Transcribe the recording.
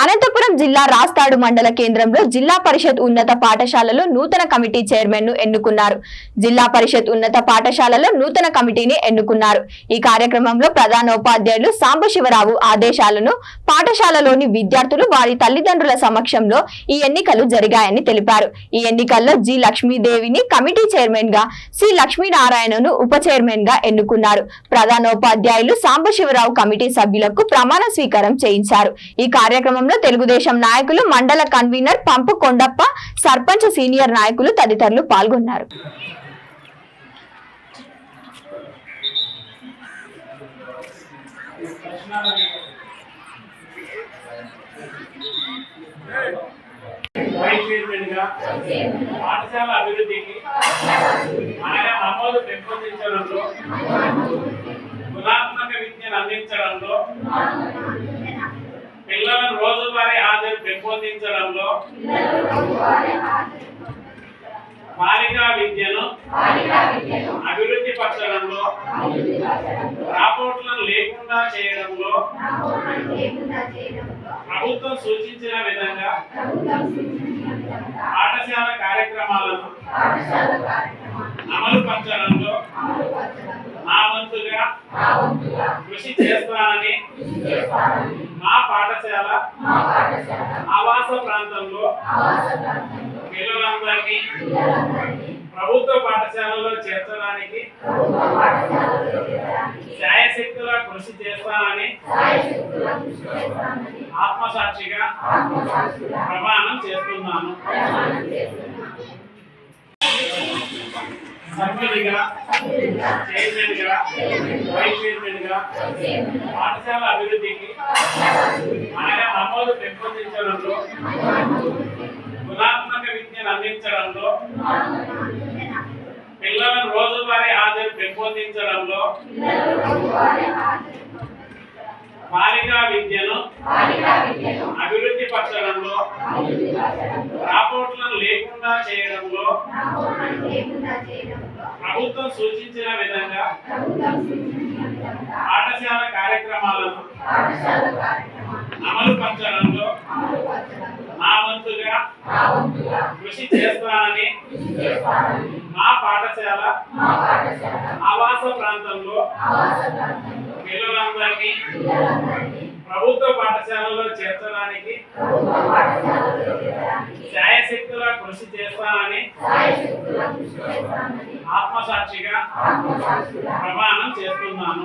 అనంతపురం జిల్లా రాస్తాడు మండల కేంద్రంలో జిల్లా పరిషత్ ఉన్నత పాఠశాలలో నూతన కమిటీ చైర్మన్ ను ఎన్నుకున్నారు. జిల్లా పరిషత్ ఉన్నత పాఠశాలలో నూతన కమిటీని ఎన్నుకున్నారు. ఈ కార్యక్రమంలో ప్రధానోపాధ్యాయులు సాంబశివరావు ఆదేశాలను పాఠశాలలోని విద్యార్థులు వారి తల్లిదండ్రుల సమక్షంలో ఈ ఎన్నికలు జరిగాయని తెలిపారు. ఈ ఎన్నికల్లో జి లక్ష్మీదేవిని కమిటీ చైర్మన్ గా, సి లక్ష్మీనారాయణను ఉప చైర్మన్ గా ఎన్నుకున్నారు. ప్రధానోపాధ్యాయులు సాంబశివరావు కమిటీ సభ్యులకు ప్రమాణ స్వీకారం చేయించారు. ఈ కార్యక్రమంలో తెలుగుదేశం నాయకులు, మండల కన్వీనర్ పంపు కొండప్ప, సర్పంచ్, సీనియర్ నాయకులు తదితరులు పాల్గొన్నారు. పాఠశాల అభివృద్ధికి ఆయన నమోదు పెంపొందించడంలో, గుణాత్మక విద్యను అందించడంలో, పిల్లలను రోజువారీ హాజరు పెంపొందించడంలో, బాలికా విద్యను అభివృద్ధి పరచడంలో, రాపోర్ట్లను లేకుండా చేయడంలో ప్రభుత్వం సూచించిన విధంగా పాఠశాల కార్యక్రమాలను అమలు పరచడంలో నా వంతుగా కృషి చేస్తానని మా పాఠశాల ఆవాస ప్రాంతంలో పిల్లలందరినీ ప్రభుత్వ పాఠశాలలో చేర్చడానికి శాయశక్తులా కృషి చేస్తానని ఆత్మసాక్షిగా ప్రమాణం చేస్తున్నాను. సభ్యుడిగా, చైర్మన్ గా, వైస్ చైర్మన్ గా పాఠశాల అభివృద్ధికి ఆయన నమోదు పెంపొందించడంలో, గుణాత్మక విద్యను అందించడంలో, పిల్లలను రోజువారీ హాజరు పెంపొందించడంలో, బాలికా విద్యను అభివృద్ధి పరచడంలో, రాపోర్ట్లను లేకుండా చేయడంలో ప్రభుత్వం సూచించిన విధంగా పాఠశాల కార్యక్రమాలను అమలు పరచడంలో నా వంతుగా కృషి చేస్తానని మా పాఠశాల ఆవాస ప్రాంతంలో పిల్లలందరినీ ప్రభుత్వ పాఠశాలలో చేర్చడానికి శాయశక్తులా కృషి చేస్తానని ఆత్మసాక్షిగా ప్రమాణం చేస్తున్నాను.